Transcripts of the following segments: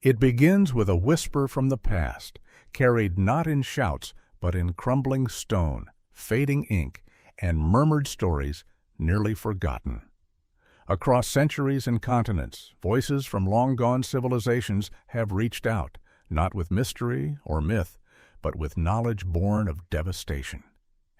It begins with a whisper from the past, carried not in shouts but in crumbling stone, fading ink, and murmured stories nearly forgotten. Across centuries and continents, voices from long-gone civilizations have reached out, not with mystery or myth, but with knowledge born of devastation.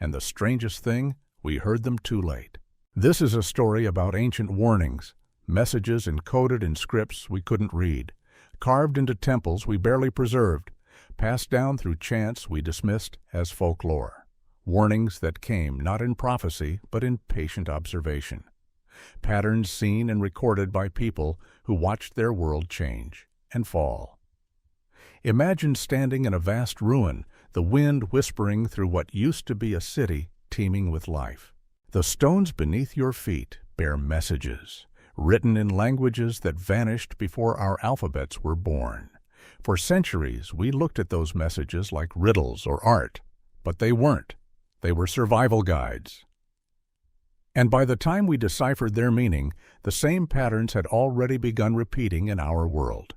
And the strangest thing, we heard them too late. This is a story about ancient warnings, messages encoded in scripts we couldn't read, carved into temples we barely preserved, passed down through chants we dismissed as folklore. Warnings that came not in prophecy but in patient observation. Patterns seen and recorded by people who watched their world change and fall. Imagine standing in a vast ruin, the wind whispering through what used to be a city teeming with life. The stones beneath your feet bear messages, written in languages that vanished before our alphabets were born. For centuries, we looked at those messages like riddles or art, but they weren't. They were survival guides. And by the time we deciphered their meaning, the same patterns had already begun repeating in our world.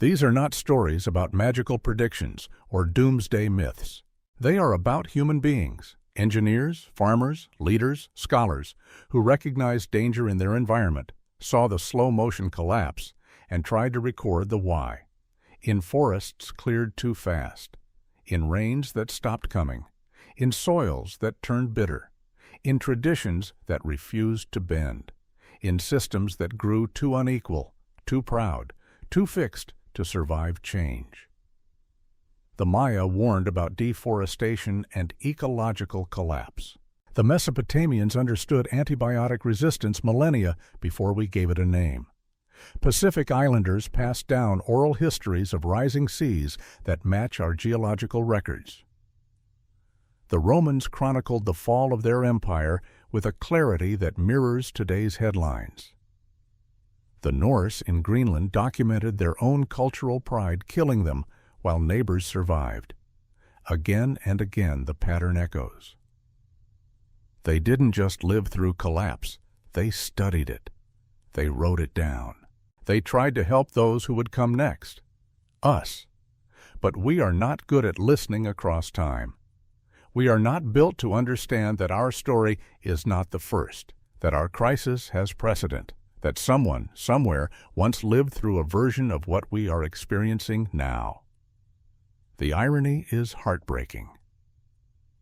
These are not stories about magical predictions or doomsday myths. They are about human beings, engineers, farmers, leaders, scholars, who recognized danger in their environment, saw the slow-motion collapse, and tried to record the why. In forests cleared too fast, in rains that stopped coming, in soils that turned bitter, in traditions that refused to bend, in systems that grew too unequal, too proud, too fixed to survive change. The Maya warned about deforestation and ecological collapse. The Mesopotamians understood antibiotic resistance millennia before we gave it a name. Pacific Islanders passed down oral histories of rising seas that match our geological records. The Romans chronicled the fall of their empire with a clarity that mirrors today's headlines. The Norse in Greenland documented their own cultural pride killing them while neighbors survived. Again and again the pattern echoes. They didn't just live through collapse, they studied it. They wrote it down. They tried to help those who would come next, us. But we are not good at listening across time. We are not built to understand that our story is not the first, that our crisis has precedent, that someone, somewhere, once lived through a version of what we are experiencing now. The irony is heartbreaking.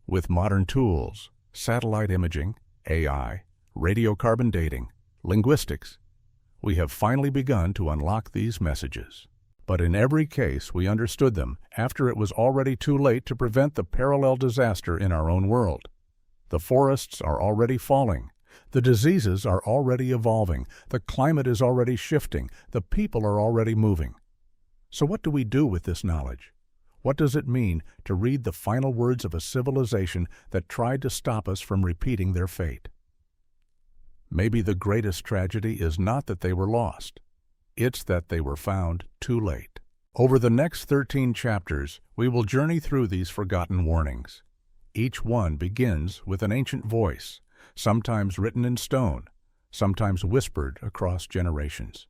With modern tools, satellite imaging, AI, radiocarbon dating, linguistics, we have finally begun to unlock these messages. But in every case, we understood them after it was already too late to prevent the parallel disaster in our own world. The forests are already falling. The diseases are already evolving. The climate is already shifting. The people are already moving. So what do we do with this knowledge? What does it mean to read the final words of a civilization that tried to stop us from repeating their fate? Maybe the greatest tragedy is not that they were lost. It's that they were found too late. Over the next 13 chapters, we will journey through these forgotten warnings. Each one begins with an ancient voice, sometimes written in stone, sometimes whispered across generations.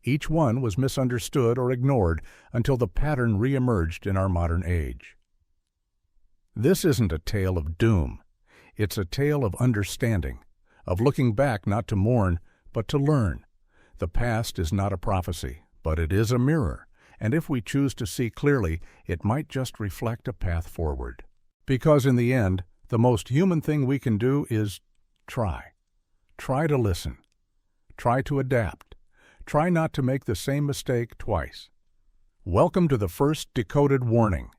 Each one was misunderstood or ignored until the pattern re-emerged in our modern age. This isn't a tale of doom. It's a tale of understanding, of looking back not to mourn, but to learn. The past is not a prophecy, but it is a mirror, and if we choose to see clearly, it might just reflect a path forward. Because in the end, the most human thing we can do is try. Try to listen. Try to adapt. Try not to make the same mistake twice. Welcome to the first Decoded warning.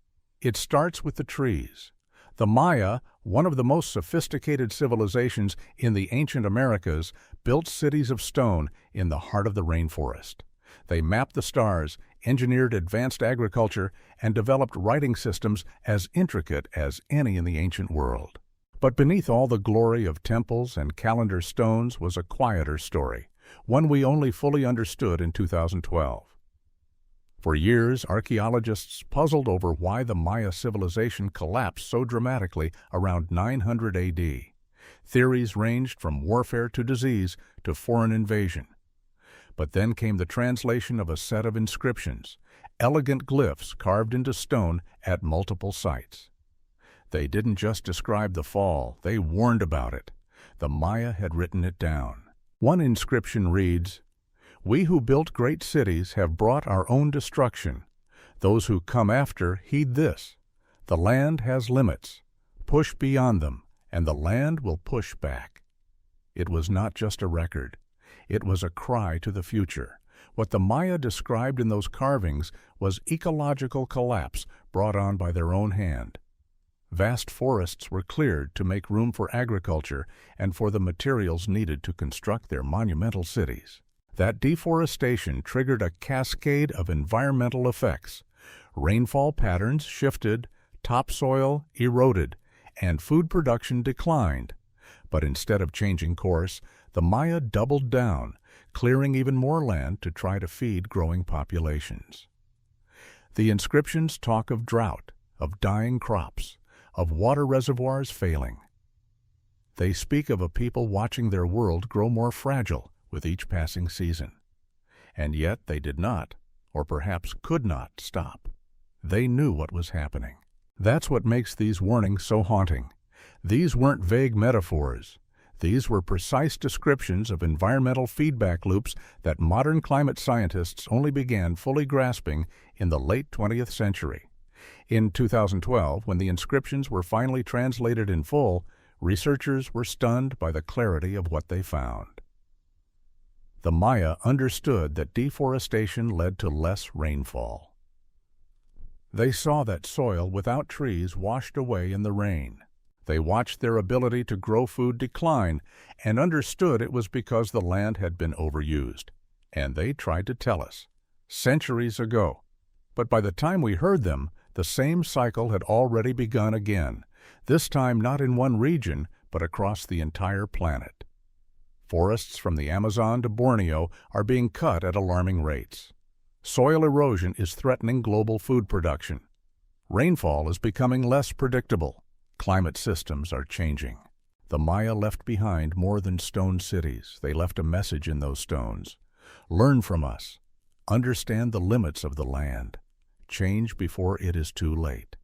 It starts with the trees. The Maya, one of the most sophisticated civilizations in the ancient Americas, built cities of stone in the heart of the rainforest. They mapped the stars, engineered advanced agriculture, and developed writing systems as intricate as any in the ancient world. But beneath all the glory of temples and calendar stones was a quieter story, one we only fully understood in 2012. For years, archaeologists puzzled over why the Maya civilization collapsed so dramatically around 900 AD. Theories ranged from warfare to disease to foreign invasion. But then came the translation of a set of inscriptions, elegant glyphs carved into stone at multiple sites. They didn't just describe the fall, they warned about it. The Maya had written it down. One inscription reads, "We who built great cities have brought our own destruction. Those who come after heed this. The land has limits. Push beyond them, and the land will push back." It was not just a record. It was a cry to the future. What the Maya described in those carvings was ecological collapse brought on by their own hand. Vast forests were cleared to make room for agriculture and for the materials needed to construct their monumental cities. That deforestation triggered a cascade of environmental effects. Rainfall patterns shifted, topsoil eroded, and food production declined. But instead of changing course, the Maya doubled down, clearing even more land to try to feed growing populations. The inscriptions talk of drought, of dying crops, of water reservoirs failing. They speak of a people watching their world grow more fragile with each passing season. And yet they did not, or perhaps could not, stop. They knew what was happening. That's what makes these warnings so haunting. These weren't vague metaphors. These were precise descriptions of environmental feedback loops that modern climate scientists only began fully grasping in the late 20th century. In 2012, when the inscriptions were finally translated in full, researchers were stunned by the clarity of what they found. The Maya understood that deforestation led to less rainfall. They saw that soil without trees washed away in the rain. They watched their ability to grow food decline and understood it was because the land had been overused. And they tried to tell us, centuries ago. But by the time we heard them, the same cycle had already begun again, this time not in one region, but across the entire planet. Forests from the Amazon to Borneo are being cut at alarming rates. Soil erosion is threatening global food production. Rainfall is becoming less predictable. Climate systems are changing. The Maya left behind more than stone cities. They left a message in those stones. Learn from us. Understand the limits of the land. Change before it is too late.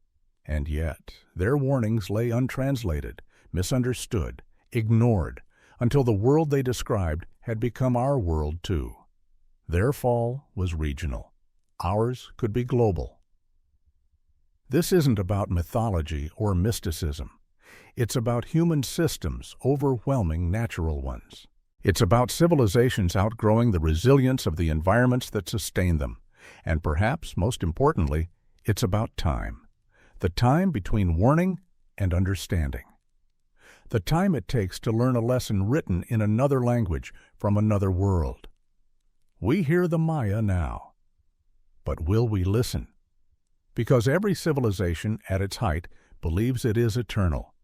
And yet, their warnings lay untranslated, misunderstood, ignored, until the world they described had become our world too. Their fall was regional. Ours could be global. This isn't about mythology or mysticism. It's about human systems overwhelming natural ones. It's about civilizations outgrowing the resilience of the environments that sustain them. And perhaps, most importantly, it's about time. The time between warning and understanding. The time it takes to learn a lesson written in another language from another world. We hear the Maya now. But will we listen? Because every civilization at its height believes it is eternal.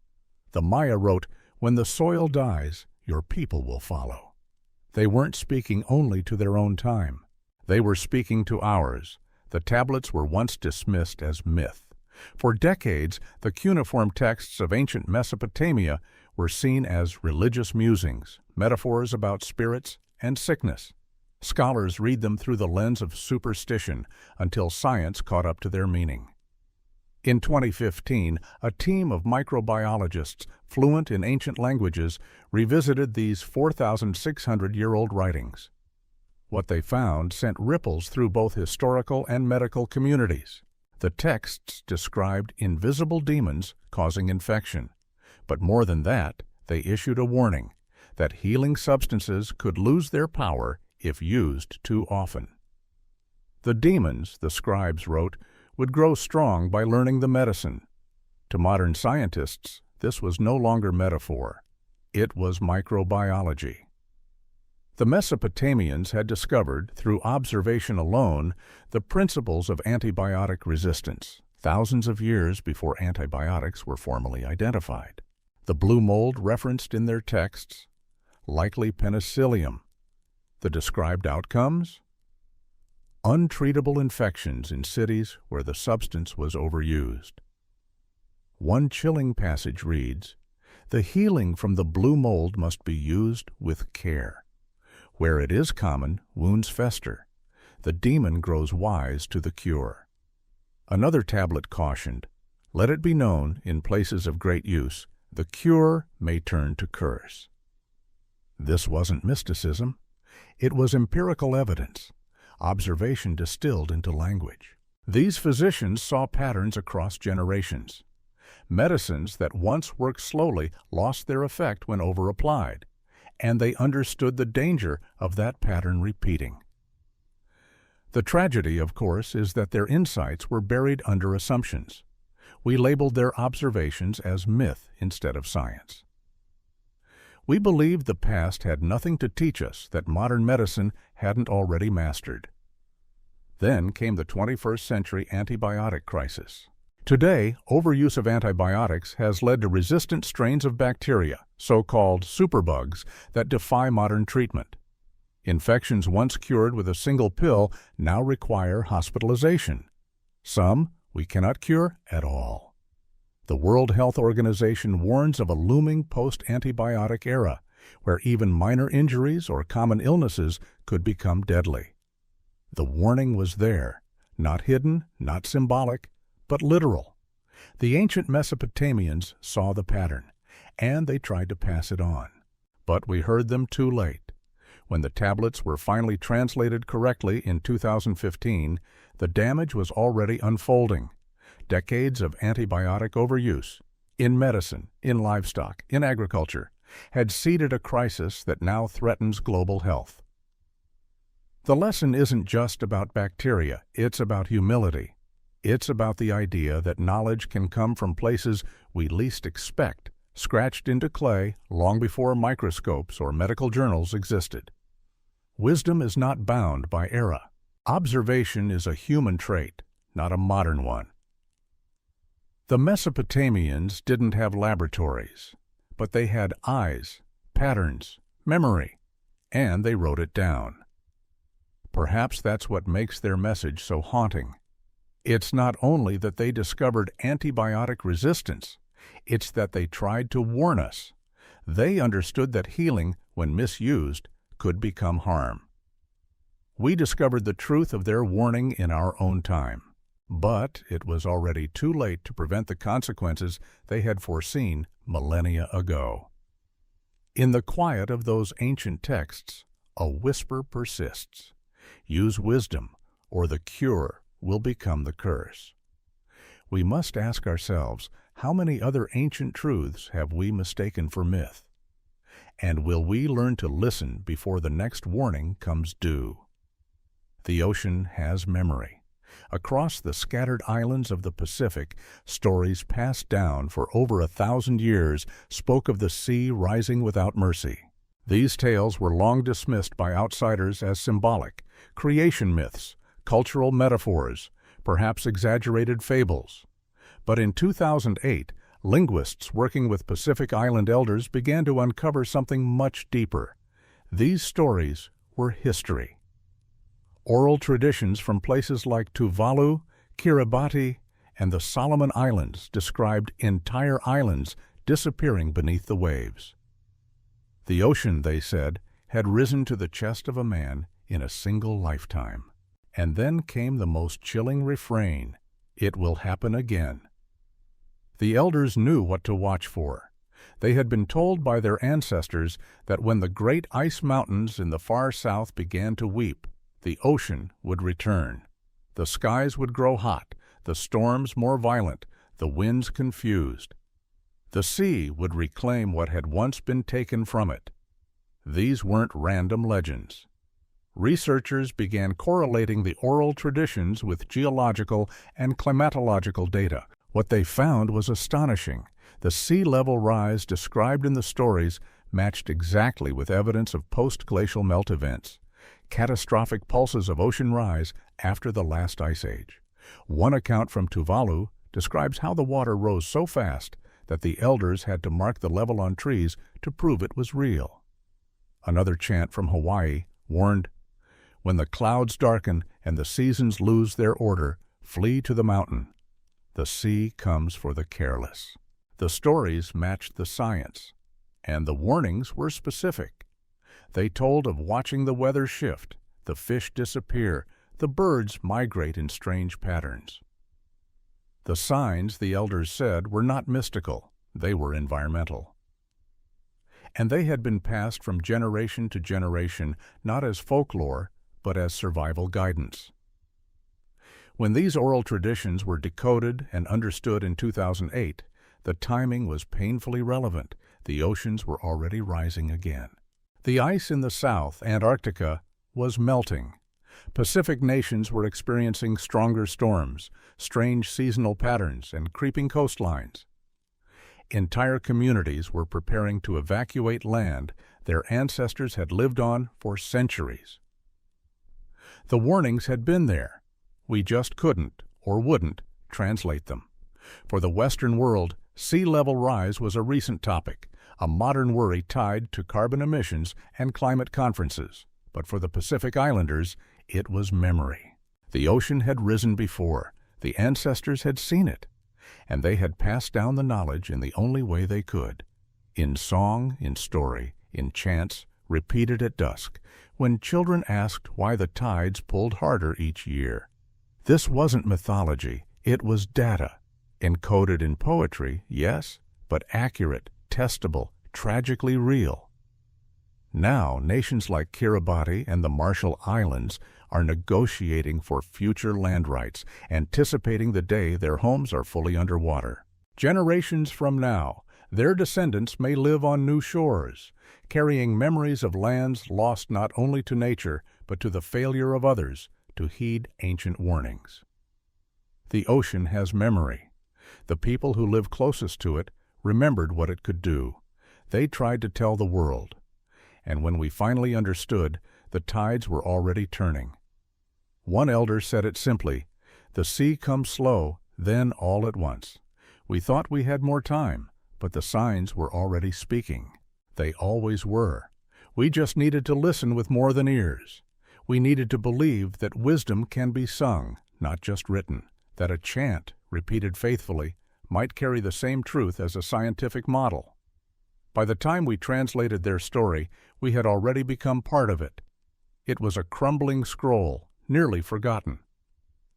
The Maya wrote, "When the soil dies, your people will follow." They weren't speaking only to their own time. They were speaking to ours. The tablets were once dismissed as myth. For decades, the cuneiform texts of ancient Mesopotamia were seen as religious musings, metaphors about spirits and sickness. Scholars read them through the lens of superstition until science caught up to their meaning. In 2015, a team of microbiologists fluent in ancient languages revisited these 4,600-year-old writings. What they found sent ripples through both historical and medical communities. The texts described invisible demons causing infection. But more than that, they issued a warning that healing substances could lose their power if used too often. The demons, the scribes wrote, would grow strong by learning the medicine. To modern scientists, this was no longer metaphor. It was microbiology. The Mesopotamians had discovered, through observation alone, the principles of antibiotic resistance, thousands of years before antibiotics were formally identified. The blue mold referenced in their texts, likely penicillium. The described outcomes? Untreatable infections in cities where the substance was overused. One chilling passage reads, "The healing from the blue mold must be used with care. Where it is common, wounds fester. The demon grows wise to the cure. Another tablet cautioned, "Let it be known, in places of great use, the cure may turn to curse." This wasn't mysticism. It was empirical evidence, observation distilled into language. These physicians saw patterns across generations. Medicines that once worked slowly lost their effect when over-applied, and they understood the danger of that pattern repeating. The tragedy, of course, is that their insights were buried under assumptions. We labeled their observations as myth instead of science. We believed the past had nothing to teach us that modern medicine hadn't already mastered. Then came the 21st century antibiotic crisis. Today, overuse of antibiotics has led to resistant strains of bacteria, so-called superbugs, that defy modern treatment. Infections once cured with a single pill now require hospitalization. Some we cannot cure at all. The World Health Organization warns of a looming post-antibiotic era, where even minor injuries or common illnesses could become deadly. The warning was there, not hidden, not symbolic, but literal. The ancient Mesopotamians saw the pattern, and they tried to pass it on. But we heard them too late. When the tablets were finally translated correctly in 2015, the damage was already unfolding. Decades of antibiotic overuse, in medicine, in livestock, in agriculture, had seeded a crisis that now threatens global health. The lesson isn't just about bacteria, it's about humility. It's about the idea that knowledge can come from places we least expect, scratched into clay long before microscopes or medical journals existed. Wisdom is not bound by era. Observation is a human trait, not a modern one. The Mesopotamians didn't have laboratories, but they had eyes, patterns, memory, and they wrote it down. Perhaps that's what makes their message so haunting. It's not only that they discovered antibiotic resistance, it's that they tried to warn us. They understood that healing, when misused, could become harm. We discovered the truth of their warning in our own time, but it was already too late to prevent the consequences they had foreseen millennia ago. In the quiet of those ancient texts, a whisper persists. Use wisdom, or the cure will become the curse. We must ask ourselves, how many other ancient truths have we mistaken for myth? And will we learn to listen before the next warning comes due? The ocean has memory. Across the scattered islands of the Pacific, stories passed down for over 1,000 years spoke of the sea rising without mercy. These tales were long dismissed by outsiders as symbolic, creation myths, cultural metaphors, perhaps exaggerated fables. But in 2008, linguists working with Pacific Island elders began to uncover something much deeper. These stories were history. Oral traditions from places like Tuvalu, Kiribati, and the Solomon Islands described entire islands disappearing beneath the waves. The ocean, they said, had risen to the chest of a man in a single lifetime. And then came the most chilling refrain, "It will happen again." The elders knew what to watch for. They had been told by their ancestors that when the great ice mountains in the far south began to weep, the ocean would return. The skies would grow hot, the storms more violent, the winds confused. The sea would reclaim what had once been taken from it. These weren't random legends. Researchers began correlating the oral traditions with geological and climatological data. What they found was astonishing. The sea level rise described in the stories matched exactly with evidence of post-glacial melt events, catastrophic pulses of ocean rise after the last ice age. One account from Tuvalu describes how the water rose so fast that the elders had to mark the level on trees to prove it was real. Another chant from Hawaii warned, "When the clouds darken and the seasons lose their order, flee to the mountain. The sea comes for the careless." The stories matched the science, and the warnings were specific. They told of watching the weather shift, the fish disappear, the birds migrate in strange patterns. The signs, the elders said, were not mystical, they were environmental. And they had been passed from generation to generation, not as folklore, but as survival guidance. When these oral traditions were decoded and understood in 2008, the timing was painfully relevant. The oceans were already rising again. The ice in the south, Antarctica, was melting. Pacific nations were experiencing stronger storms, strange seasonal patterns, and creeping coastlines. Entire communities were preparing to evacuate land their ancestors had lived on for centuries. The warnings had been there. We just couldn't, or wouldn't, translate them. For the Western world, sea level rise was a recent topic, a modern worry tied to carbon emissions and climate conferences. But for the Pacific Islanders, it was memory. The ocean had risen before. The ancestors had seen it. And they had passed down the knowledge in the only way they could. In song, in story, in chants, repeated at dusk, when children asked why the tides pulled harder each year. This wasn't mythology, it was data. Encoded in poetry, yes, but accurate, testable, tragically real. Now, nations like Kiribati and the Marshall Islands are negotiating for future land rights, anticipating the day their homes are fully underwater. Generations from now, their descendants may live on new shores, carrying memories of lands lost not only to nature, but to the failure of others to heed ancient warnings. The ocean has memory. The people who lived closest to it remembered what it could do. They tried to tell the world. And when we finally understood, the tides were already turning. One elder said it simply, "The sea comes slow, then all at once." We thought we had more time, but the signs were already speaking. They always were. We just needed to listen with more than ears. We needed to believe that wisdom can be sung, not just written, that a chant, repeated faithfully, might carry the same truth as a scientific model. By the time we translated their story, we had already become part of it. It was a crumbling scroll, nearly forgotten.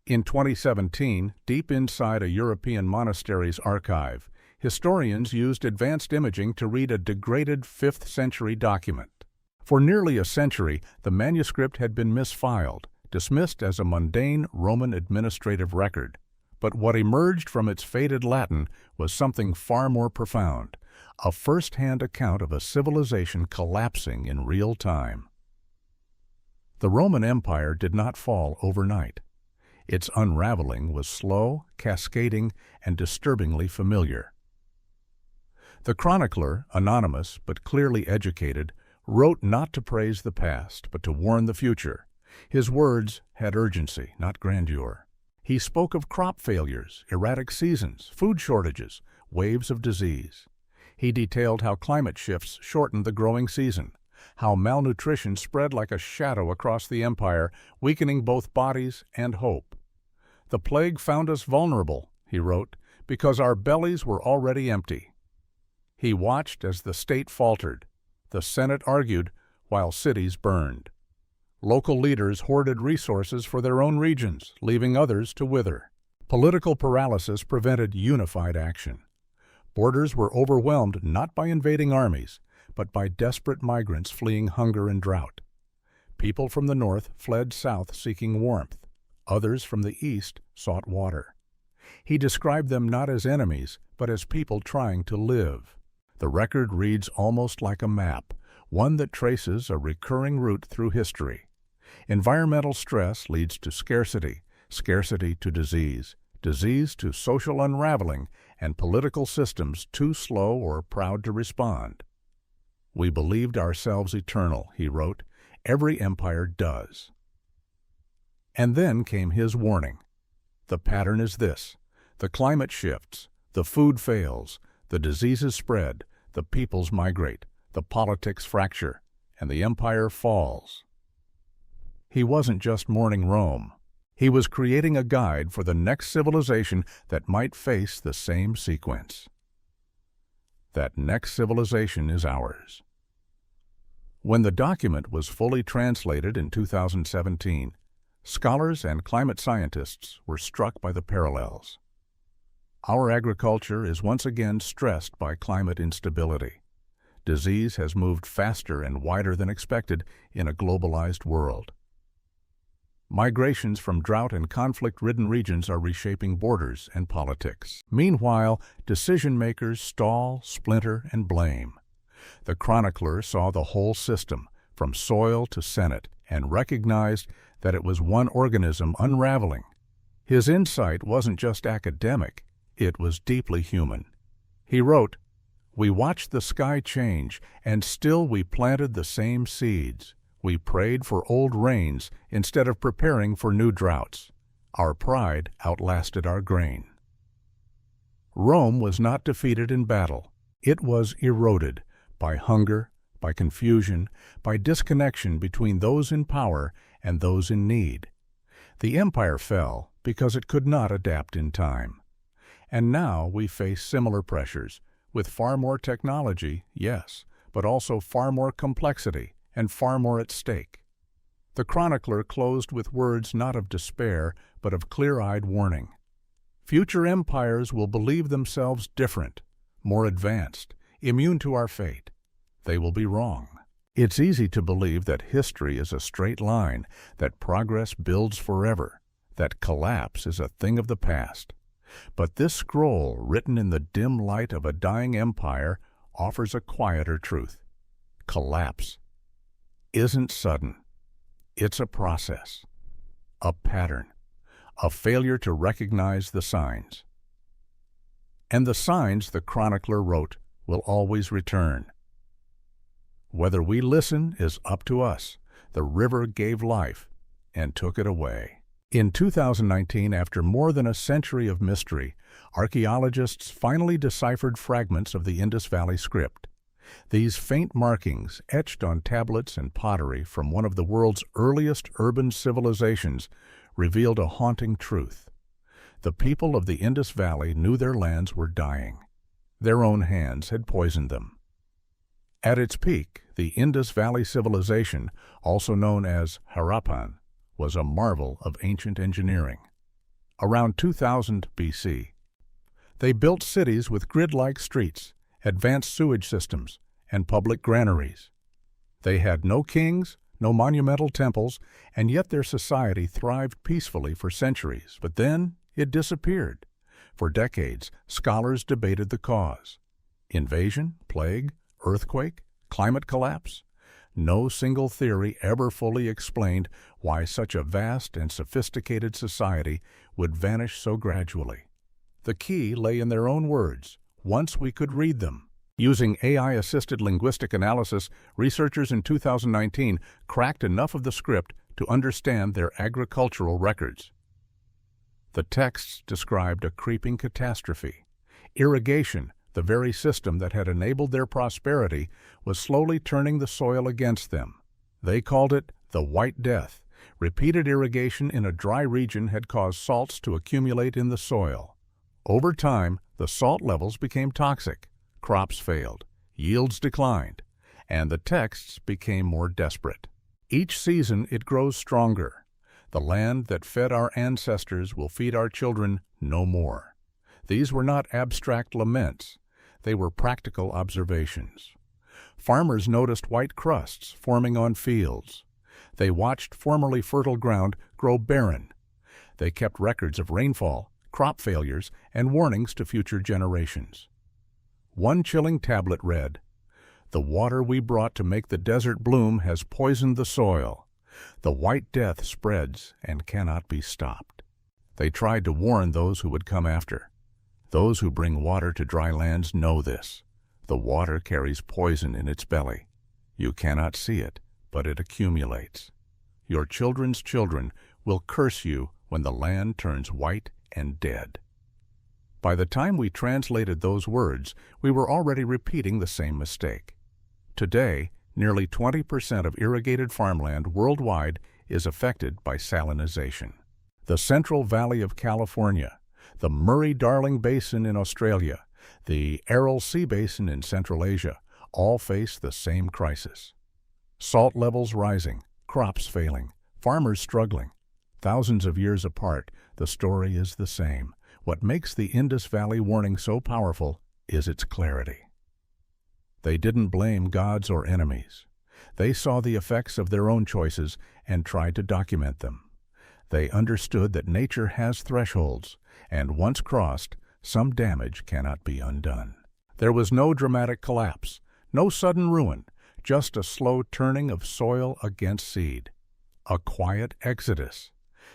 In 2017, deep inside a European monastery's archive, historians used advanced imaging to read a degraded 5th century document. For nearly a century, the manuscript had been misfiled, dismissed as a mundane Roman administrative record. But what emerged from its faded Latin was something far more profound, a first-hand account of a civilization collapsing in real time. The Roman Empire did not fall overnight. Its unraveling was slow, cascading, and disturbingly familiar. The chronicler, anonymous but clearly educated, wrote not to praise the past, but to warn the future. His words had urgency, not grandeur. He spoke of crop failures, erratic seasons, food shortages, waves of disease. He detailed how climate shifts shortened the growing season, how malnutrition spread like a shadow across the empire, weakening both bodies and hope. "The plague found us vulnerable," he wrote, "because our bellies were already empty." He watched as the state faltered. The Senate argued while cities burned. Local leaders hoarded resources for their own regions, leaving others to wither. Political paralysis prevented unified action. Borders were overwhelmed not by invading armies, but by desperate migrants fleeing hunger and drought. People from the north fled south seeking warmth. Others from the east sought water. He described them not as enemies, but as people trying to live. The record reads almost like a map, one that traces a recurring route through history. Environmental stress leads to scarcity, scarcity to disease, disease to social unraveling, and political systems too slow or proud to respond. "We believed ourselves eternal," he wrote. "Every empire does." And then came his warning. The pattern is this: the climate shifts, the food fails, the diseases spread, the peoples migrate, the politics fracture, and the empire falls. He wasn't just mourning Rome. He was creating a guide for the next civilization that might face the same sequence. That next civilization is ours. When the document was fully translated in 2017, scholars and climate scientists were struck by the parallels. Our agriculture is once again stressed by climate instability. Disease has moved faster and wider than expected in a globalized world. Migrations from drought and conflict-ridden regions are reshaping borders and politics. Meanwhile, decision-makers stall, splinter, and blame. The chronicler saw the whole system, from soil to Senate, and recognized that it was one organism unraveling. His insight wasn't just academic, it was deeply human. He wrote, "We watched the sky change, and still we planted the same seeds. We prayed for old rains instead of preparing for new droughts. Our pride outlasted our grain." Rome was not defeated in battle. It was eroded by hunger, by confusion, by disconnection between those in power and those in need. The empire fell because it could not adapt in time. And now we face similar pressures, with far more technology, yes, but also far more complexity and far more at stake. The chronicler closed with words not of despair, but of clear-eyed warning. Future empires will believe themselves different, more advanced, immune to our fate. They will be wrong. It's easy to believe that history is a straight line, that progress builds forever, that collapse is a thing of the past. But this scroll, written in the dim light of a dying empire, offers a quieter truth. Collapse isn't sudden. It's a process, a pattern, a failure to recognize the signs. And the signs, the chronicler wrote, will always return. Whether we listen is up to us. The river gave life and took it away. In 2019, after more than a century of mystery, archaeologists finally deciphered fragments of the Indus Valley script. These faint markings, etched on tablets and pottery from one of the world's earliest urban civilizations, revealed a haunting truth. The people of the Indus Valley knew their lands were dying. Their own hands had poisoned them. At its peak, the Indus Valley civilization, also known as Harappan, was a marvel of ancient engineering. Around 2000 BC, they built cities with grid-like streets, advanced sewage systems, and public granaries. They had no kings, no monumental temples, and yet their society thrived peacefully for centuries. But then it disappeared. For decades, scholars debated the cause. Invasion, plague, earthquake, climate collapse? No single theory ever fully explained why such a vast and sophisticated society would vanish so gradually. The key lay in their own words, once we could read them. Using AI-assisted linguistic analysis, researchers in 2019 cracked enough of the script to understand their agricultural records. The texts described a creeping catastrophe. Irrigation, the very system that had enabled their prosperity, was slowly turning the soil against them. They called it the White Death. Repeated irrigation in a dry region had caused salts to accumulate in the soil. Over time, the salt levels became toxic. Crops failed, yields declined, and the texts became more desperate. Each season it grows stronger. The land that fed our ancestors will feed our children no more. These were not abstract laments. They were practical observations. Farmers noticed white crusts forming on fields. They watched formerly fertile ground grow barren. They kept records of rainfall, crop failures, and warnings to future generations. One chilling tablet read, "The water we brought to make the desert bloom has poisoned the soil. The White Death spreads and cannot be stopped." They tried to warn those who would come after. Those who bring water to dry lands know this. The water carries poison in its belly. You cannot see it, but it accumulates. Your children's children will curse you when the land turns white and dead. By the time we translated those words, we were already repeating the same mistake. Today, nearly 20% of irrigated farmland worldwide is affected by salinization. The Central Valley of California, the Murray-Darling Basin in Australia, the Aral Sea Basin in Central Asia, all face the same crisis. Salt levels rising, crops failing, farmers struggling. Thousands of years apart, the story is the same. What makes the Indus Valley warning so powerful is its clarity. They didn't blame gods or enemies. They saw the effects of their own choices and tried to document them. They understood that nature has thresholds, and once crossed, some damage cannot be undone. There was no dramatic collapse, no sudden ruin, just a slow turning of soil against seed. A quiet exodus.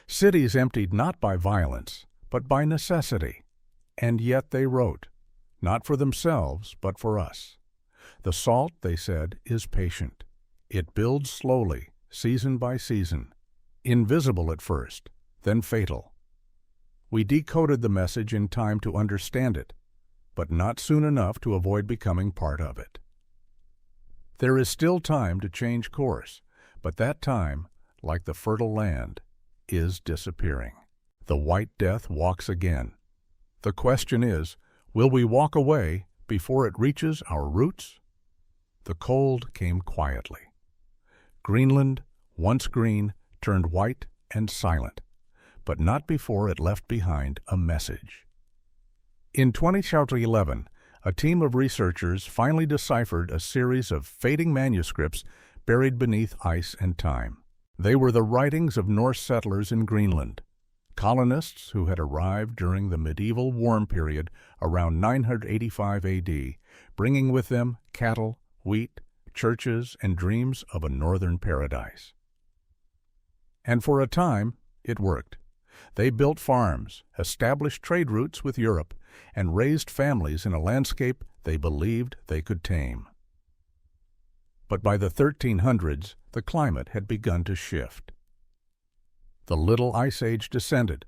Cities emptied not by violence, but by necessity. And yet they wrote, not for themselves, but for us. The salt, they said, is patient. It builds slowly, season by season, invisible at first, then fatal. We decoded the message in time to understand it, but not soon enough to avoid becoming part of it. There is still time to change course, but that time, like the fertile land, is disappearing. The White Death walks again. The question is, will we walk away before it reaches our roots? The cold came quietly. Greenland, once green, turned white and silent, but not before it left behind a message. In 2011, a team of researchers finally deciphered a series of fading manuscripts buried beneath ice and time. They were the writings of Norse settlers in Greenland, colonists who had arrived during the medieval warm period around 985 AD, bringing with them cattle, wheat, churches, and dreams of a northern paradise. And for a time, it worked. They built farms, established trade routes with Europe, and raised families in a landscape they believed they could tame. But by the 1300s, the climate had begun to shift. The Little Ice Age descended,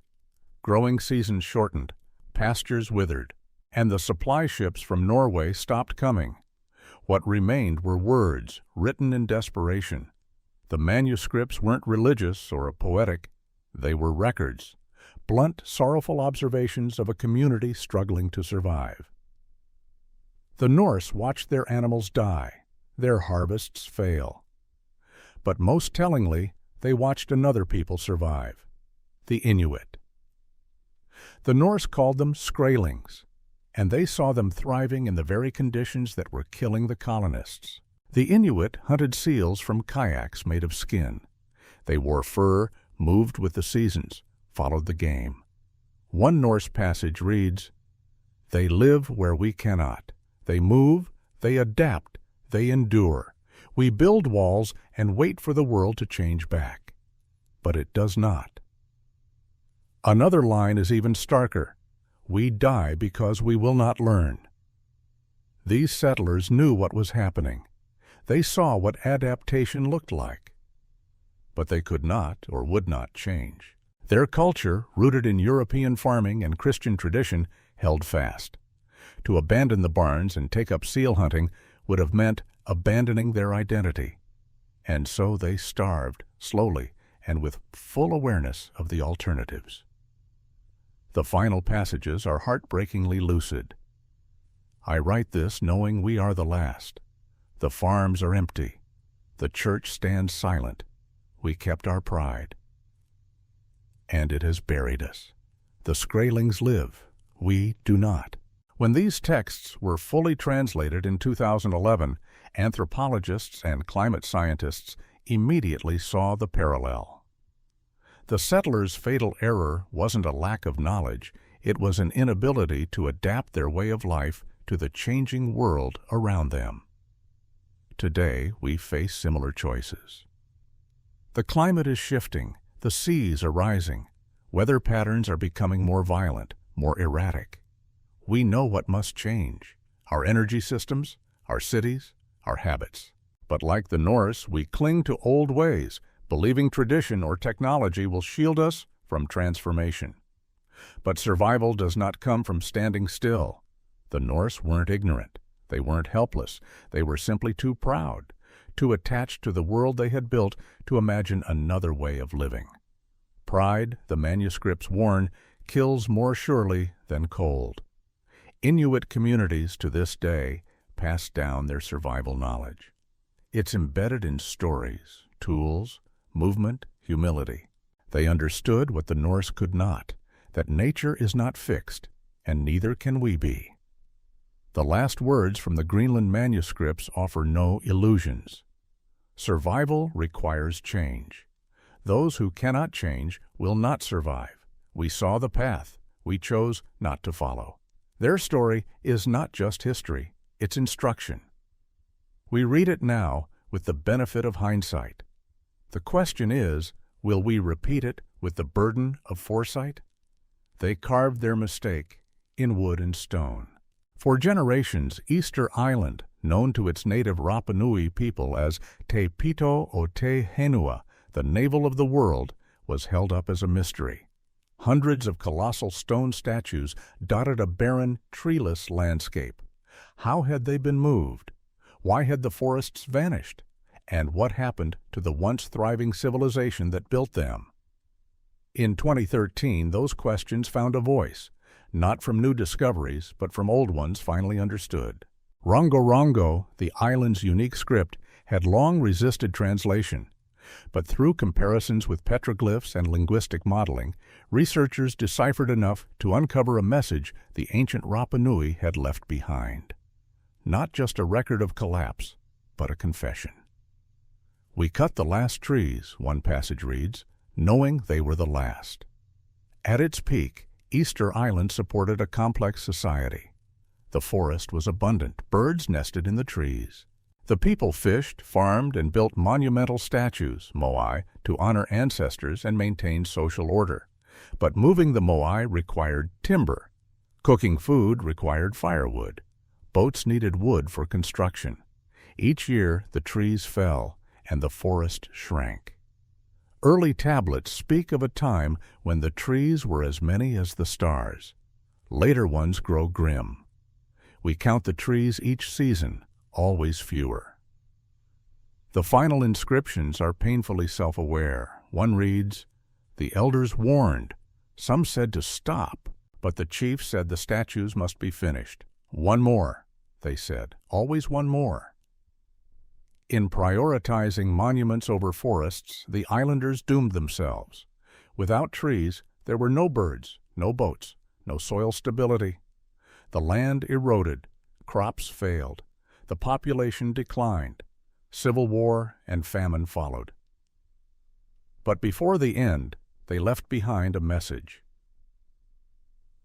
growing seasons shortened, pastures withered, and the supply ships from Norway stopped coming. What remained were words written in desperation. The manuscripts weren't religious or poetic. They were records, blunt, sorrowful observations of a community struggling to survive. The Norse watched their animals die, their harvests fail. But most tellingly, they watched another people survive, the Inuit. The Norse called them Skraelings, and they saw them thriving in the very conditions that were killing the colonists. The Inuit hunted seals from kayaks made of skin. They wore fur, moved with the seasons, followed the game. One Norse passage reads, "They live where we cannot. They move, they adapt, they endure. We build walls and wait for the world to change back. But it does not." Another line is even starker. "We die because we will not learn." These settlers knew what was happening. They saw what adaptation looked like. But they could not or would not change. Their culture, rooted in European farming and Christian tradition, held fast. To abandon the barns and take up seal hunting would have meant abandoning their identity. And so they starved, slowly, and with full awareness of the alternatives. The final passages are heartbreakingly lucid. "I write this knowing we are the last. The farms are empty. The church stands silent. We kept our pride. And it has buried us. The Skraelings live. We do not." When these texts were fully translated in 2011, anthropologists and climate scientists immediately saw the parallel. The settlers' fatal error wasn't a lack of knowledge, it was an inability to adapt their way of life to the changing world around them. Today, we face similar choices. The climate is shifting, the seas are rising, weather patterns are becoming more violent, more erratic. We know what must change: our energy systems, our cities, our habits. But like the Norse, we cling to old ways, believing tradition or technology will shield us from transformation. But survival does not come from standing still. The Norse weren't ignorant. They weren't helpless. They were simply too proud, too attached to the world they had built to imagine another way of living. Pride, the manuscripts warn, kills more surely than cold. Inuit communities to this day pass down their survival knowledge. It's embedded in stories, tools, movement, humility. They understood what the Norse could not, that nature is not fixed, and neither can we be. The last words from the Greenland manuscripts offer no illusions. Survival requires change. Those who cannot change will not survive. We saw the path. We chose not to follow. Their story is not just history, it's instruction. We read it now with the benefit of hindsight. The question is, will we repeat it with the burden of foresight? They carved their mistake in wood and stone. For generations, Easter Island, known to its native Rapa Nui people as Te Pito o Te Henua, the navel of the world, was held up as a mystery. Hundreds of colossal stone statues dotted a barren, treeless landscape. How had they been moved? Why had the forests vanished? And what happened to the once thriving civilization that built them? In 2013, those questions found a voice, not from new discoveries, but from old ones finally understood. Rongo, the island's unique script, had long resisted translation. But through comparisons with petroglyphs and linguistic modeling, researchers deciphered enough to uncover a message the ancient Rapa Nui had left behind. Not just a record of collapse, but a confession. "We cut the last trees," one passage reads, "knowing they were the last." At its peak, Easter Island supported a complex society. The forest was abundant, birds nested in the trees. The people fished, farmed, and built monumental statues, moai, to honor ancestors and maintain social order. But moving the moai required timber. Cooking food required firewood. Boats needed wood for construction. Each year the trees fell and the forest shrank. Early tablets speak of a time when the trees were as many as the stars. Later ones grow grim. We count the trees each season, always fewer. The final inscriptions are painfully self-aware. One reads, "The elders warned. Some said to stop, but the chief said the statues must be finished. One more," they said, "always one more." In prioritizing monuments over forests, the islanders doomed themselves. Without trees, there were no birds, no boats, no soil stability. The land eroded, crops failed, the population declined, civil war and famine followed. But before the end, they left behind a message.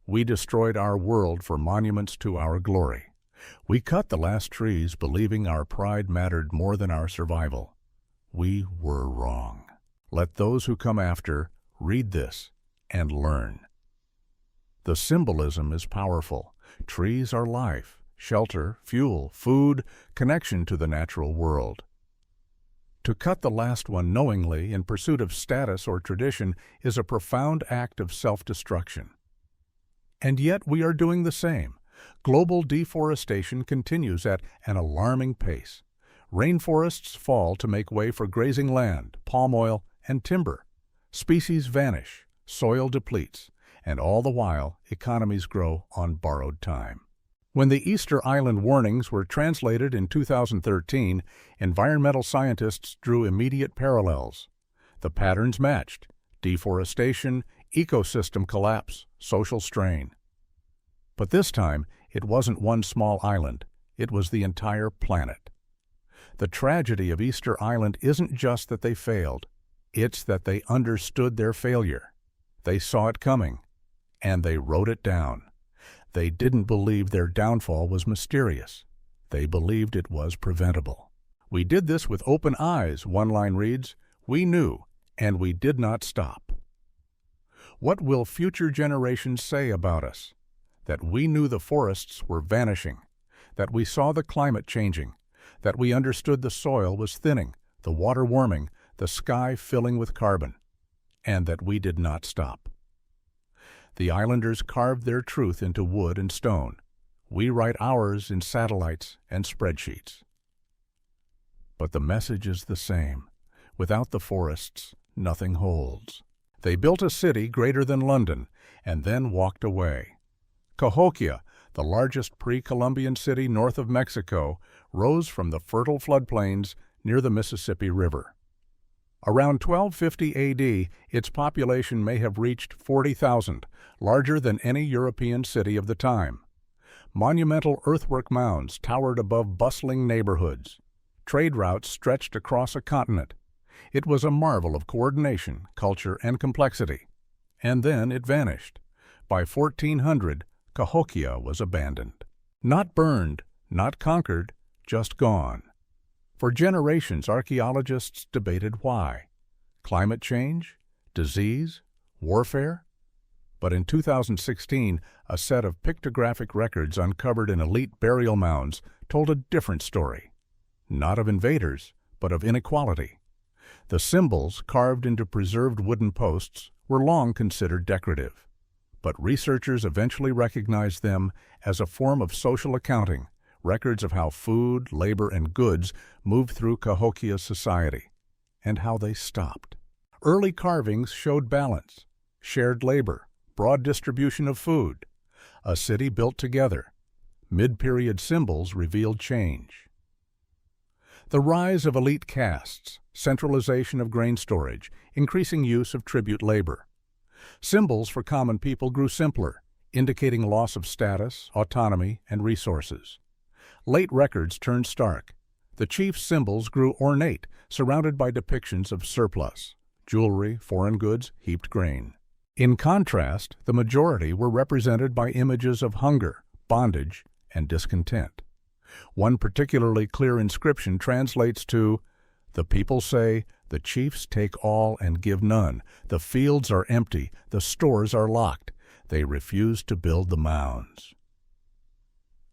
"We destroyed our world for monuments to our glory. We cut the last trees believing our pride mattered more than our survival. We were wrong. Let those who come after read this and learn." The symbolism is powerful. Trees are life, shelter, fuel, food, connection to the natural world. To cut the last one knowingly in pursuit of status or tradition is a profound act of self-destruction. And yet we are doing the same. Global deforestation continues at an alarming pace. Rainforests fall to make way for grazing land, palm oil, and timber. Species vanish, soil depletes, and all the while economies grow on borrowed time. When the Easter Island warnings were translated in 2013, environmental scientists drew immediate parallels. The patterns matched: deforestation, ecosystem collapse, social strain. But this time, it wasn't one small island, it was the entire planet. The tragedy of Easter Island isn't just that they failed, it's that they understood their failure. They saw it coming, and they wrote it down. They didn't believe their downfall was mysterious. They believed it was preventable. "We did this with open eyes," one line reads. "We knew, and we did not stop." What will future generations say about us? That we knew the forests were vanishing, that we saw the climate changing, that we understood the soil was thinning, the water warming, the sky filling with carbon, and that we did not stop. The islanders carved their truth into wood and stone. We write ours in satellites and spreadsheets. But the message is the same. Without the forests, nothing holds. They built a city greater than London, and then walked away. Cahokia, the largest pre-Columbian city north of Mexico, rose from the fertile floodplains near the Mississippi River. Around 1250 AD, its population may have reached 40,000, larger than any European city of the time. Monumental earthwork mounds towered above bustling neighborhoods. Trade routes stretched across a continent. It was a marvel of coordination, culture, and complexity. And then it vanished. By 1400, Cahokia was abandoned. Not burned, not conquered, just gone. For generations, archaeologists debated why. Climate change? Disease? Warfare? But in 2016, a set of pictographic records uncovered in elite burial mounds told a different story. Not of invaders, but of inequality. The symbols, carved into preserved wooden posts, were long considered decorative. But researchers eventually recognized them as a form of social accounting, records of how food, labor, and goods moved through Cahokia's society, and how they stopped. Early carvings showed balance, shared labor, broad distribution of food, a city built together. Mid-period symbols revealed change. The rise of elite castes, centralization of grain storage, increasing use of tribute labor. Symbols for common people grew simpler, indicating loss of status, autonomy, and resources. Late records turned stark. The chief's symbols grew ornate, surrounded by depictions of surplus, jewelry, foreign goods, heaped grain. In contrast, the majority were represented by images of hunger, bondage, and discontent. One particularly clear inscription translates to, "The people say, the chiefs take all and give none. The fields are empty, the stores are locked. They refuse to build the mounds."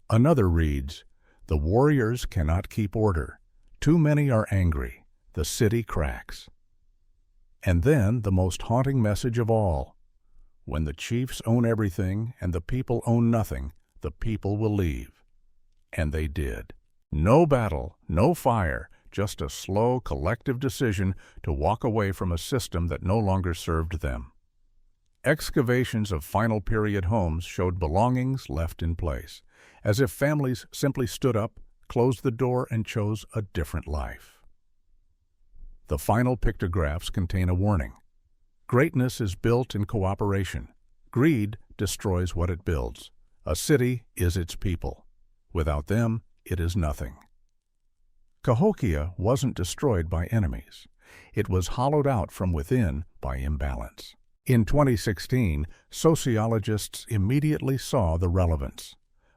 Another reads, "The warriors cannot keep order. Too many are angry. The city cracks." And then the most haunting message of all, "When the chiefs own everything and the people own nothing, the people will leave." And they did. No battle, no fire, just a slow, collective decision to walk away from a system that no longer served them. Excavations of final period homes showed belongings left in place, as if families simply stood up, closed the door, and chose a different life. The final pictographs contain a warning. Greatness is built in cooperation. Greed destroys what it builds. A city is its people. Without them, it is nothing. Cahokia wasn't destroyed by enemies. It was hollowed out from within by imbalance. In 2016, sociologists immediately saw the relevance.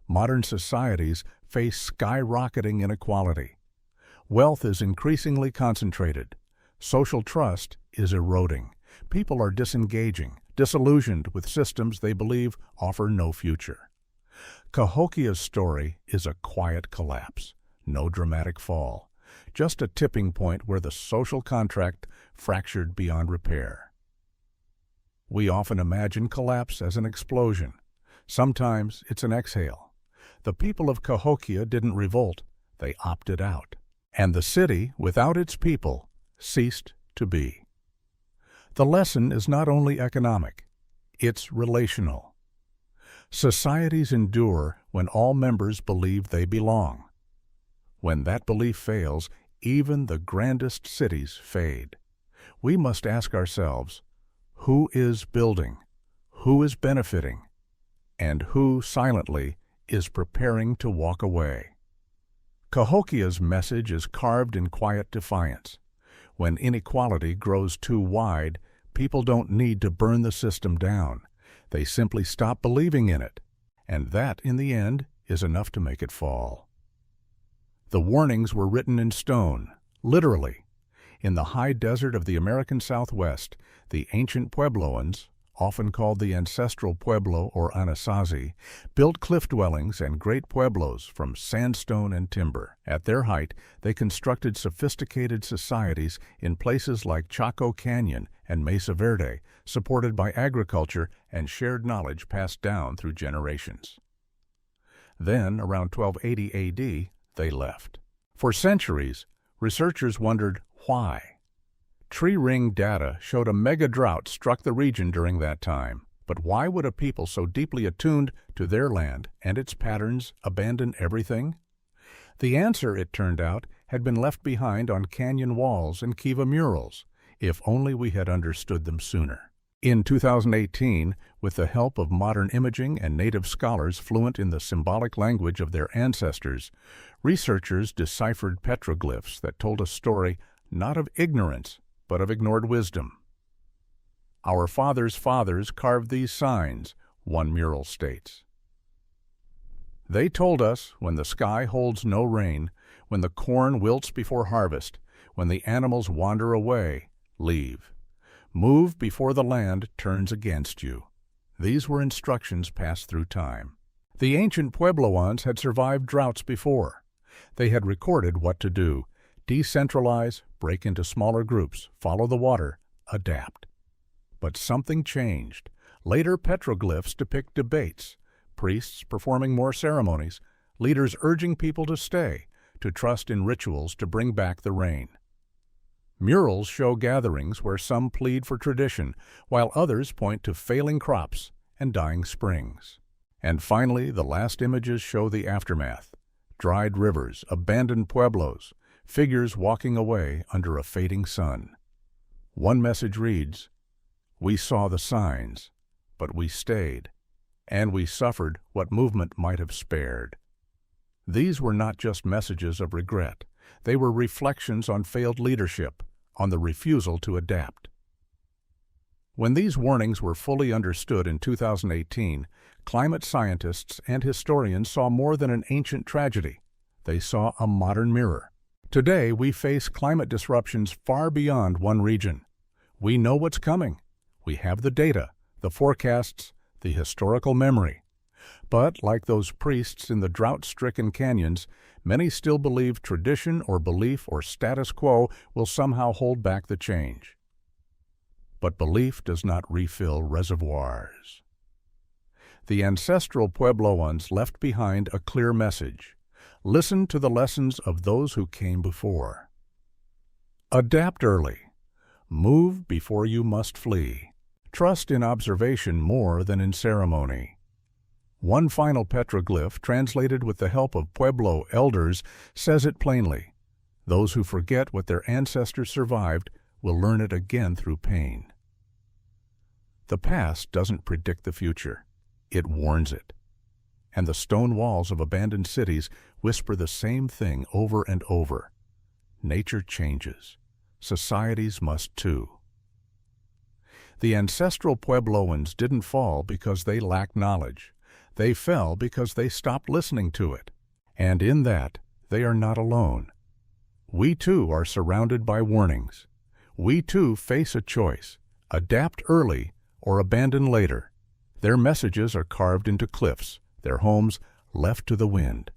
Modern societies face skyrocketing inequality. Wealth is increasingly concentrated. Social trust is eroding. People are disengaging, disillusioned with systems they believe offer no future. Cahokia's story is a quiet collapse, no dramatic fall, just a tipping point where the social contract fractured beyond repair. We often imagine collapse as an explosion. Sometimes it's an exhale. The people of Cahokia didn't revolt, they opted out. And the city, without its people, ceased to be. The lesson is not only economic, it's relational. Societies endure when all members believe they belong. When that belief fails, even the grandest cities fade. We must ask ourselves, who is building, who is benefiting, and who silently is preparing to walk away? Cahokia's message is carved in quiet defiance. When inequality grows too wide, people don't need to burn the system down. They simply stop believing in it, and that, in the end, is enough to make it fall. The warnings were written in stone, literally. In the high desert of the American Southwest, the ancient Puebloans, often called the Ancestral Pueblo or Anasazi, built cliff dwellings and great pueblos from sandstone and timber. At their height, they constructed sophisticated societies in places like Chaco Canyon and Mesa Verde, supported by agriculture and shared knowledge passed down through generations. Then, around 1280 AD, they left. For centuries, researchers wondered why. Tree ring data showed a mega drought struck the region during that time. But why would a people so deeply attuned to their land and its patterns abandon everything? The answer, it turned out, had been left behind on canyon walls and kiva murals, if only we had understood them sooner. In 2018, with the help of modern imaging and native scholars fluent in the symbolic language of their ancestors, researchers deciphered petroglyphs that told a story not of ignorance, but of ignored wisdom. "Our fathers' fathers carved these signs," one mural states. "They told us when the sky holds no rain, when the corn wilts before harvest, when the animals wander away, leave. Move before the land turns against you." These were instructions passed through time. The ancient Puebloans had survived droughts before. They had recorded what to do: decentralize, break into smaller groups, follow the water, adapt. But something changed. Later petroglyphs depict debates, priests performing more ceremonies, leaders urging people to stay, to trust in rituals to bring back the rain. Murals show gatherings where some plead for tradition, while others point to failing crops and dying springs. And finally, the last images show the aftermath: dried rivers, abandoned pueblos, figures walking away under a fading sun. One message reads, "We saw the signs, but we stayed, and we suffered what movement might have spared." These were not just messages of regret. They were reflections on failed leadership, on the refusal to adapt. When these warnings were fully understood in 2018, climate scientists and historians saw more than an ancient tragedy. They saw a modern mirror. Today, we face climate disruptions far beyond one region. We know what's coming. We have the data, the forecasts, the historical memory. But, like those priests in the drought-stricken canyons, many still believe tradition or belief or status quo will somehow hold back the change. But belief does not refill reservoirs. The ancestral Puebloans left behind a clear message: listen to the lessons of those who came before. Adapt early. Move before you must flee. Trust in observation more than in ceremony. One final petroglyph, translated with the help of Pueblo elders, says it plainly: those who forget what their ancestors survived will learn it again through pain. The past doesn't predict the future. It warns it. And the stone walls of abandoned cities whisper the same thing over and over: nature changes. Societies must too. The ancestral Puebloans didn't fall because they lacked knowledge. They fell because they stopped listening to it. And in that, they are not alone. We too are surrounded by warnings. We too face a choice: adapt early or abandon later. Their messages are carved into cliffs, their homes left to the wind.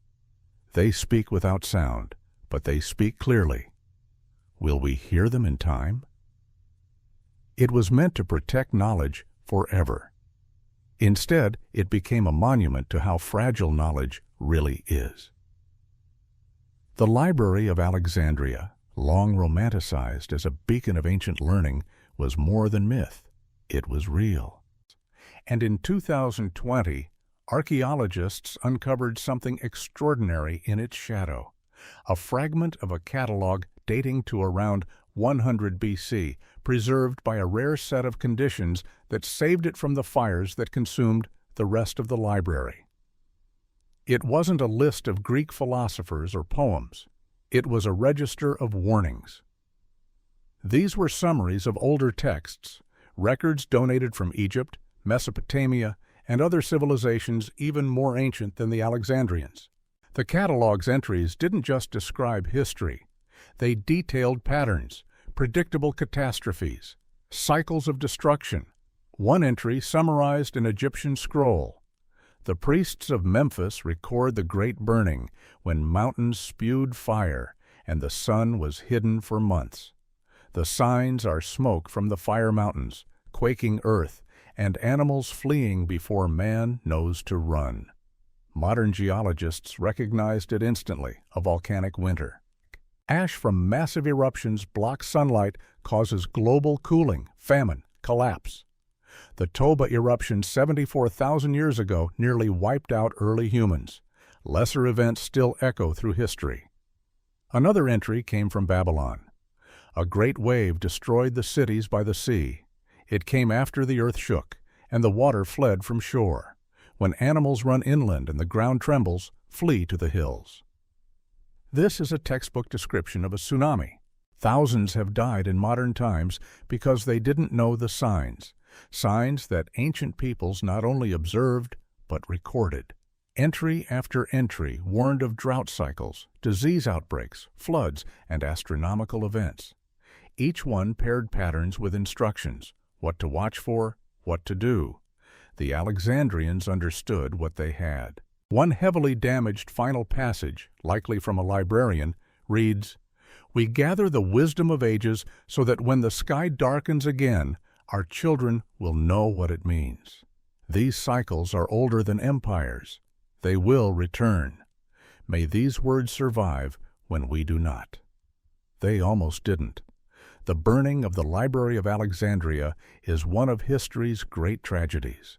They speak without sound, but they speak clearly. Will we hear them in time? It was meant to protect knowledge forever. Instead, it became a monument to how fragile knowledge really is. The Library of Alexandria, long romanticized as a beacon of ancient learning, was more than myth. It was real. And in 2020, archaeologists uncovered something extraordinary in its shadow: a fragment of a catalog dating to around 100 BC, preserved by a rare set of conditions that saved it from the fires that consumed the rest of the library. It wasn't a list of Greek philosophers or poems. It was a register of warnings. These were summaries of older texts, records donated from Egypt, Mesopotamia, and other civilizations even more ancient than the Alexandrians. The catalog's entries didn't just describe history. They detailed patterns, predictable catastrophes, cycles of destruction. One entry summarized an Egyptian scroll: the priests of Memphis record the great burning, when mountains spewed fire, and the sun was hidden for months. The signs are smoke from the fire mountains, quaking earth, and animals fleeing before man knows to run. Modern geologists recognized it instantly: a volcanic winter. Ash from massive eruptions blocks sunlight, causes global cooling, famine, collapse. The Toba eruption 74,000 years ago nearly wiped out early humans. Lesser events still echo through history. Another entry came from Babylon. A great wave destroyed the cities by the sea. It came after the earth shook, and the water fled from shore. When animals run inland and the ground trembles, flee to the hills. This is a textbook description of a tsunami. Thousands have died in modern times because they didn't know the signs that ancient peoples not only observed, but recorded. Entry after entry warned of drought cycles, disease outbreaks, floods, and astronomical events. Each one paired patterns with instructions, what to watch for, what to do. The Alexandrians understood what they had. One heavily damaged final passage, likely from a librarian, reads, "We gather the wisdom of ages so that when the sky darkens again, our children will know what it means. These cycles are older than empires. They will return. May these words survive when we do not." They almost didn't. The burning of the Library of Alexandria is one of history's great tragedies.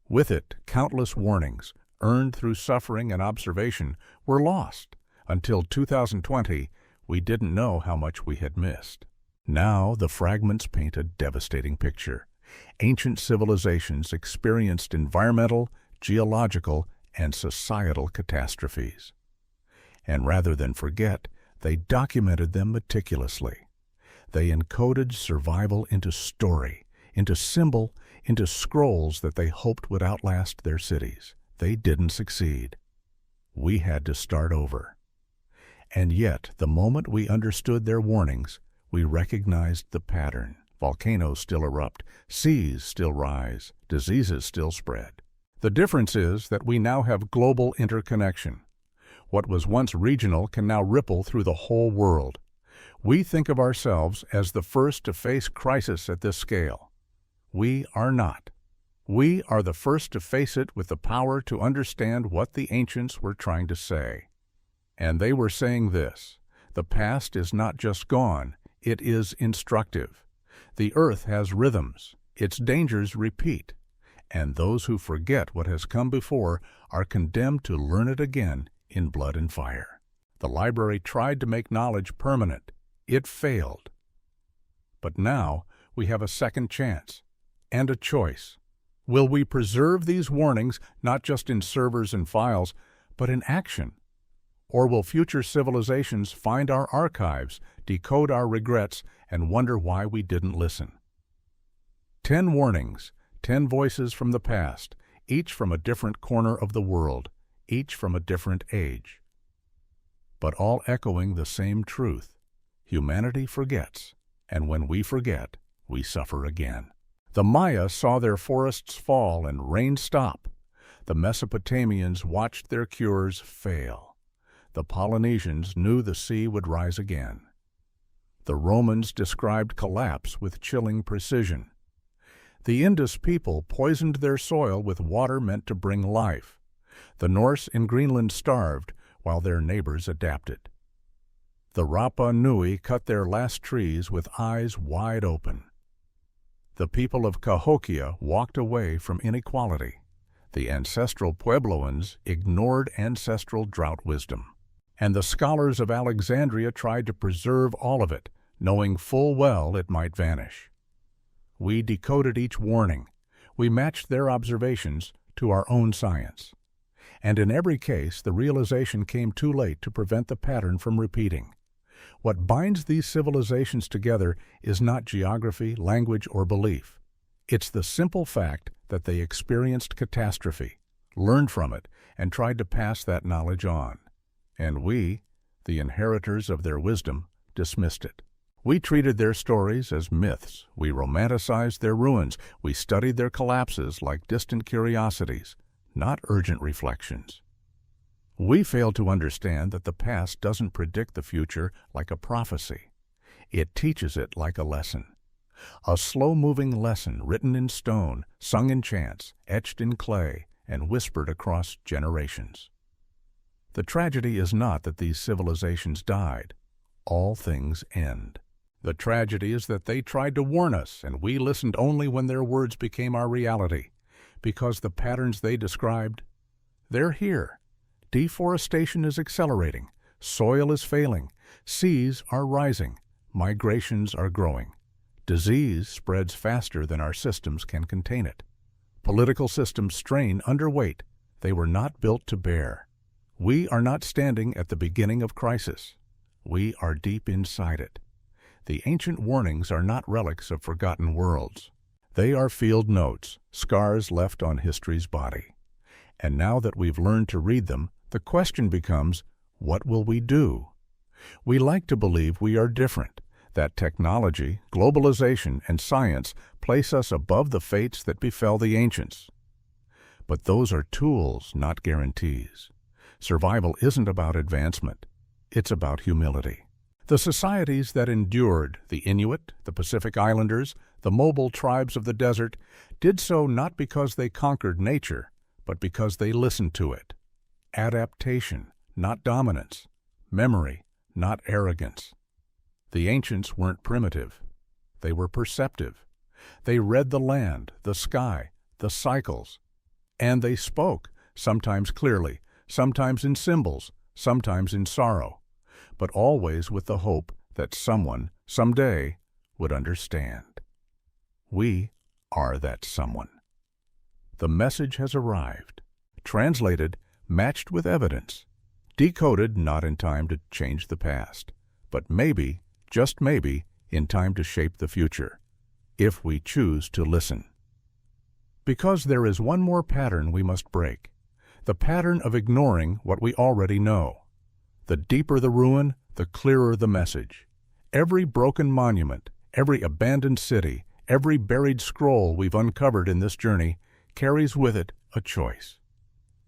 With it, countless warnings, earned through suffering and observation, were lost. Until 2020, we didn't know how much we had missed. Now the fragments paint a devastating picture. Ancient civilizations experienced environmental, geological, and societal catastrophes. And rather than forget, they documented them meticulously. They encoded survival into story, into symbol, into scrolls that they hoped would outlast their cities. They didn't succeed. We had to start over. And yet, the moment we understood their warnings, we recognized the pattern. Volcanoes still erupt, seas still rise, diseases still spread. The difference is that we now have global interconnection. What was once regional can now ripple through the whole world. We think of ourselves as the first to face crisis at this scale. We are not. We are the first to face it with the power to understand what the ancients were trying to say. And they were saying this: the past is not just gone, it is instructive. The earth has rhythms, its dangers repeat, and those who forget what has come before are condemned to learn it again in blood and fire. The library tried to make knowledge permanent. It failed. But now we have a second chance and a choice. Will we preserve these warnings not just in servers and files, but in action? Or will future civilizations find our archives, decode our regrets, and wonder why we didn't listen? 10 warnings, 10 voices from the past, each from a different corner of the world, each from a different age. But all echoing the same truth: humanity forgets, and when we forget, we suffer again. The Maya saw their forests fall and rain stop. The Mesopotamians watched their cures fail. The Polynesians knew the sea would rise again. The Romans described collapse with chilling precision. The Indus people poisoned their soil with water meant to bring life. The Norse in Greenland starved while their neighbors adapted. The Rapa Nui cut their last trees with eyes wide open. The people of Cahokia walked away from inequality. The Ancestral Puebloans ignored ancestral drought wisdom. And the scholars of Alexandria tried to preserve all of it, knowing full well it might vanish. We decoded each warning. We matched their observations to our own science. And in every case, the realization came too late to prevent the pattern from repeating. What binds these civilizations together is not geography, language, or belief. It's the simple fact that they experienced catastrophe, learned from it, and tried to pass that knowledge on. And we, the inheritors of their wisdom, dismissed it. We treated their stories as myths. We romanticized their ruins. We studied their collapses like distant curiosities, not urgent reflections. We fail to understand that the past doesn't predict the future like a prophecy. It teaches it like a lesson. A slow-moving lesson written in stone, sung in chants, etched in clay, and whispered across generations. The tragedy is not that these civilizations died. All things end. The tragedy is that they tried to warn us, and we listened only when their words became our reality, because the patterns they described, they're here. Deforestation is accelerating. Soil is failing. Seas are rising. Migrations are growing. Disease spreads faster than our systems can contain it. Political systems strain under weight they were not built to bear. We are not standing at the beginning of crisis. We are deep inside it. The ancient warnings are not relics of forgotten worlds. They are field notes, scars left on history's body. And now that we've learned to read them, the question becomes, what will we do? We like to believe we are different, that technology, globalization, and science place us above the fates that befell the ancients. But those are tools, not guarantees. Survival isn't about advancement. It's about humility. The societies that endured, the Inuit, the Pacific Islanders, the mobile tribes of the desert, did so not because they conquered nature, but because they listened to it. Adaptation, not dominance. Memory, not arrogance. The ancients weren't primitive. They were perceptive. They read the land, the sky, the cycles. And they spoke, sometimes clearly, sometimes in symbols, sometimes in sorrow, but always with the hope that someone, someday, would understand. We are that someone. The message has arrived, translated, matched with evidence, decoded not in time to change the past, but maybe, just maybe, in time to shape the future, if we choose to listen. Because there is one more pattern we must break, the pattern of ignoring what we already know. The deeper the ruin, the clearer the message. Every broken monument, every abandoned city, every buried scroll we've uncovered in this journey carries with it a choice.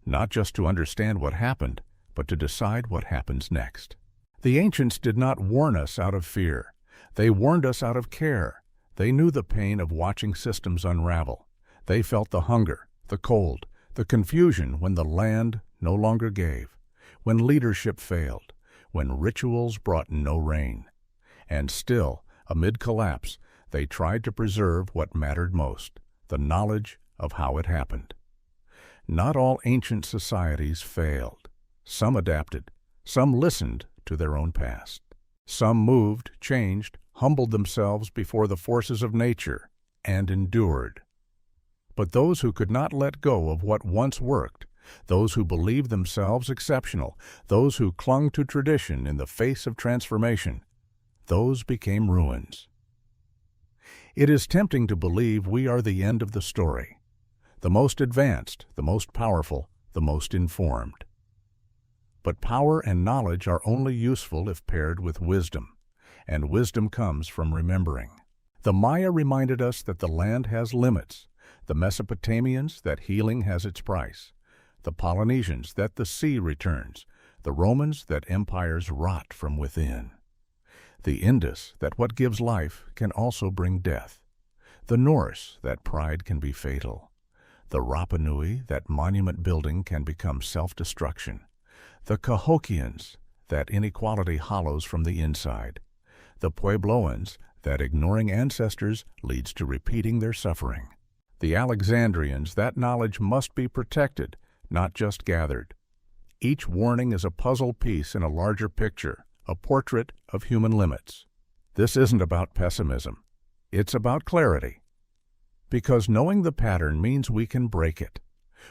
Not just to understand what happened, but to decide what happens next. The ancients did not warn us out of fear. They warned us out of care. They knew the pain of watching systems unravel. They felt the hunger, the cold, the confusion when the land no longer gave, when leadership failed, when rituals brought no rain. And still, amid collapse, they tried to preserve what mattered most, the knowledge of how it happened. Not all ancient societies failed. Some adapted. Some listened to their own past. Some moved, changed, humbled themselves before the forces of nature, and endured. But those who could not let go of what once worked, those who believed themselves exceptional, those who clung to tradition in the face of transformation, those became ruins. It is tempting to believe we are the end of the story, the most advanced, the most powerful, the most informed. But power and knowledge are only useful if paired with wisdom, and wisdom comes from remembering. The Maya reminded us that the land has limits, the Mesopotamians that healing has its price, the Polynesians that the sea returns, the Romans that empires rot from within, the Indus that what gives life can also bring death, the Norse that pride can be fatal, the Rapa Nui that monument building can become self-destruction, the Cahokians that inequality hollows from the inside, the Puebloans that ignoring ancestors leads to repeating their suffering, the Alexandrians that knowledge must be protected, not just gathered. Each warning is a puzzle piece in a larger picture, a portrait of human limits. This isn't about pessimism. It's about clarity. Because knowing the pattern means we can break it.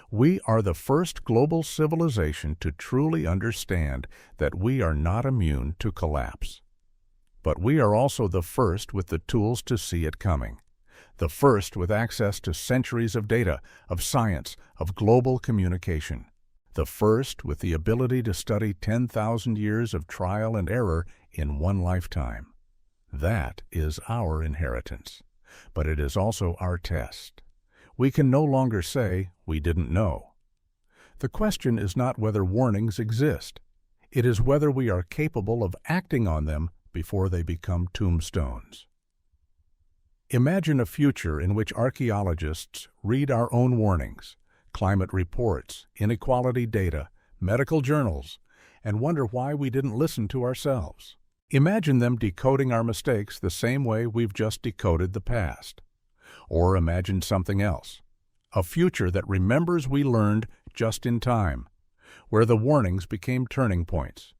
We are the first global civilization to truly understand that we are not immune to collapse. But we are also the first with the tools to see it coming. The first with access to centuries of data, of science, of global communication. The first with the ability to study 10,000 years of trial and error in one lifetime. That is our inheritance, but it is also our test. We can no longer say we didn't know. The question is not whether warnings exist. It is whether we are capable of acting on them before they become tombstones. Imagine a future in which archaeologists read our own warnings, climate reports, inequality data, medical journals, and wonder why we didn't listen to ourselves. Imagine them decoding our mistakes the same way we've just decoded the past. Or imagine something else, a future that remembers we learned just in time, where the warnings became turning points,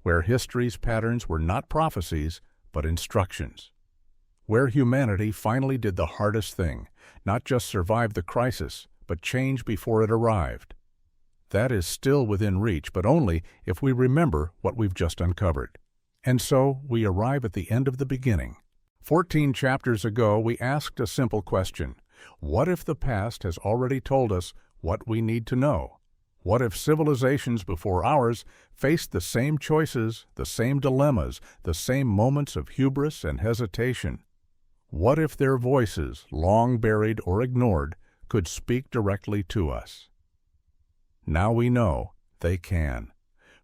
where history's patterns were not prophecies, but instructions, where humanity finally did the hardest thing, not just survive the crisis, but change before it arrived. That is still within reach, but only if we remember what we've just uncovered. And so we arrive at the end of the beginning. 14 chapters ago, we asked a simple question. What if the past has already told us what we need to know? What if civilizations before ours faced the same choices, the same dilemmas, the same moments of hubris and hesitation? What if their voices, long buried or ignored, could speak directly to us? Now we know they can.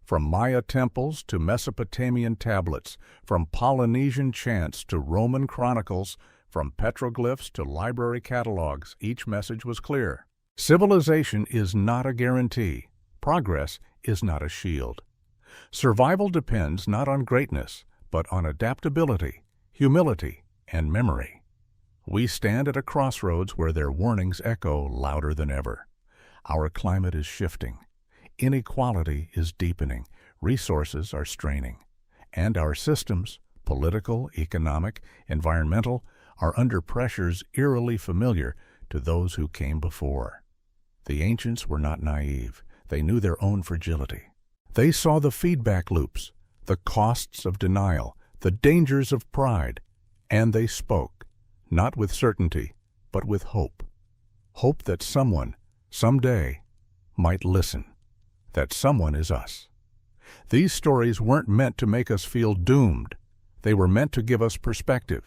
From Maya temples to Mesopotamian tablets, from Polynesian chants to Roman chronicles, from petroglyphs to library catalogs, each message was clear. Civilization is not a guarantee. Progress is not a shield. Survival depends not on greatness, but on adaptability, humility, and memory. We stand at a crossroads where their warnings echo louder than ever. Our climate is shifting. Inequality is deepening. Resources are straining. And our systems, political, economic, environmental, are under pressures eerily familiar to those who came before. The ancients were not naive. They knew their own fragility. They saw the feedback loops, the costs of denial, the dangers of pride, and they spoke, not with certainty, but with hope. Hope that someone, someday, might listen. That someone is us. These stories weren't meant to make us feel doomed. They were meant to give us perspective,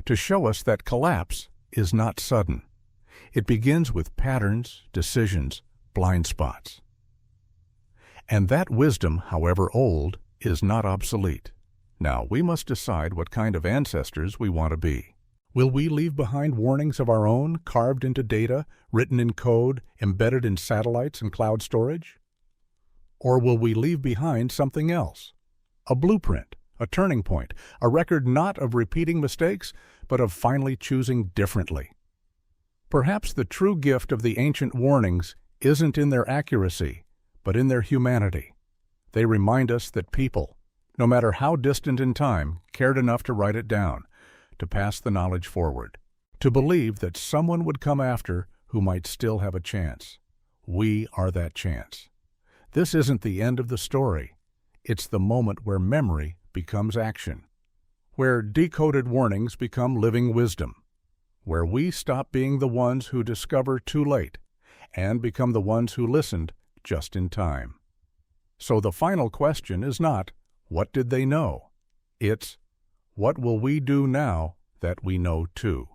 to show us that collapse is not sudden. It begins with patterns, decisions, blind spots. And that wisdom, however old, is not obsolete. Now, we must decide what kind of ancestors we want to be. Will we leave behind warnings of our own, carved into data, written in code, embedded in satellites and cloud storage? Or will we leave behind something else? A blueprint, a turning point, a record not of repeating mistakes, but of finally choosing differently. Perhaps the true gift of the ancient warnings isn't in their accuracy, but in their humanity. They remind us that people, no matter how distant in time, cared enough to write it down, to pass the knowledge forward, to believe that someone would come after who might still have a chance. We are that chance. This isn't the end of the story. It's the moment where memory becomes action, where decoded warnings become living wisdom, where we stop being the ones who discover too late and become the ones who listened just in time. So the final question is not, what did they know? It's, what will we do now that we know too?